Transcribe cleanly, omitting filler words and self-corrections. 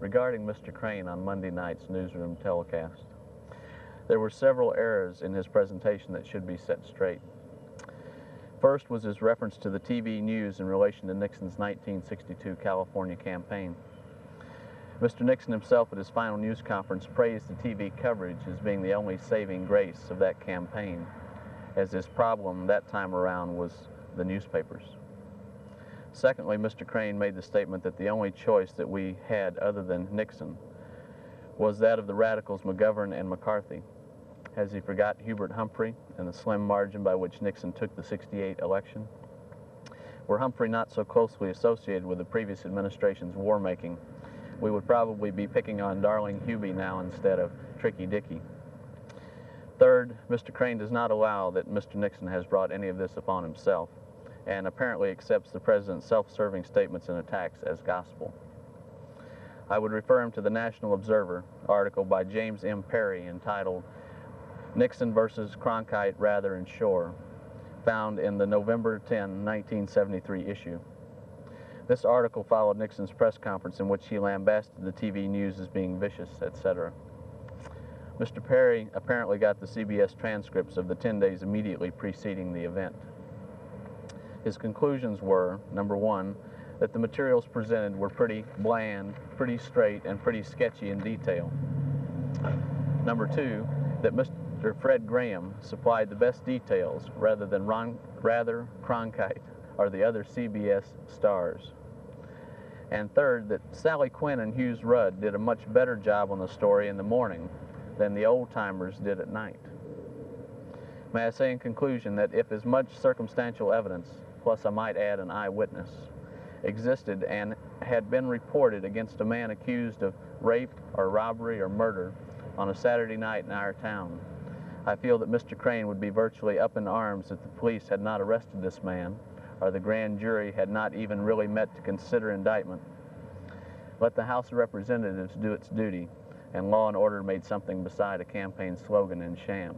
regarding Mr. Crane on Monday night's Newsroom telecast. There were several errors in his presentation that should be set straight. First was his reference to the TV news in relation to Nixon's 1962 California campaign. Mr. Nixon himself at his final news conference praised the TV coverage as being the only saving grace of that campaign, as his problem that time around was the newspapers. Secondly, Mr. Crane made the statement that the only choice that we had other than Nixon was that of the radicals McGovern and McCarthy. Has he forgot Hubert Humphrey and the slim margin by which Nixon took the '68 election? Were Humphrey not so closely associated with the previous administration's war-making, we would probably be picking on Darling Hubie now instead of Tricky Dicky. Third, Mr. Crane does not allow that Mr. Nixon has brought any of this upon himself, and apparently accepts the President's self-serving statements and attacks as gospel. I would refer him to the National Observer article by James M. Perry entitled Nixon versus Cronkite, Rather and Shore, found in the November 10, 1973 issue. This article followed Nixon's press conference in which he lambasted the TV news as being vicious, etc. Mr. Perry apparently got the CBS transcripts of the 10 days immediately preceding the event. His conclusions were, number one, that the materials presented were pretty bland, pretty straight, and pretty sketchy in detail. Number two, that Mr. Fred Graham supplied the best details rather than Cronkite or the other CBS stars. And third, that Sally Quinn and Hughes Rudd did a much better job on the story in the morning than the old-timers did at night. May I say in conclusion that if as much circumstantial evidence, plus I might add an eyewitness, existed and had been reported against a man accused of rape or robbery or murder on a Saturday night in our town, I feel that Mr. Crane would be virtually up in arms if the police had not arrested this man, or the grand jury had not even really met to consider indictment. Let the House of Representatives do its duty, and law and order made something beside a campaign slogan and sham.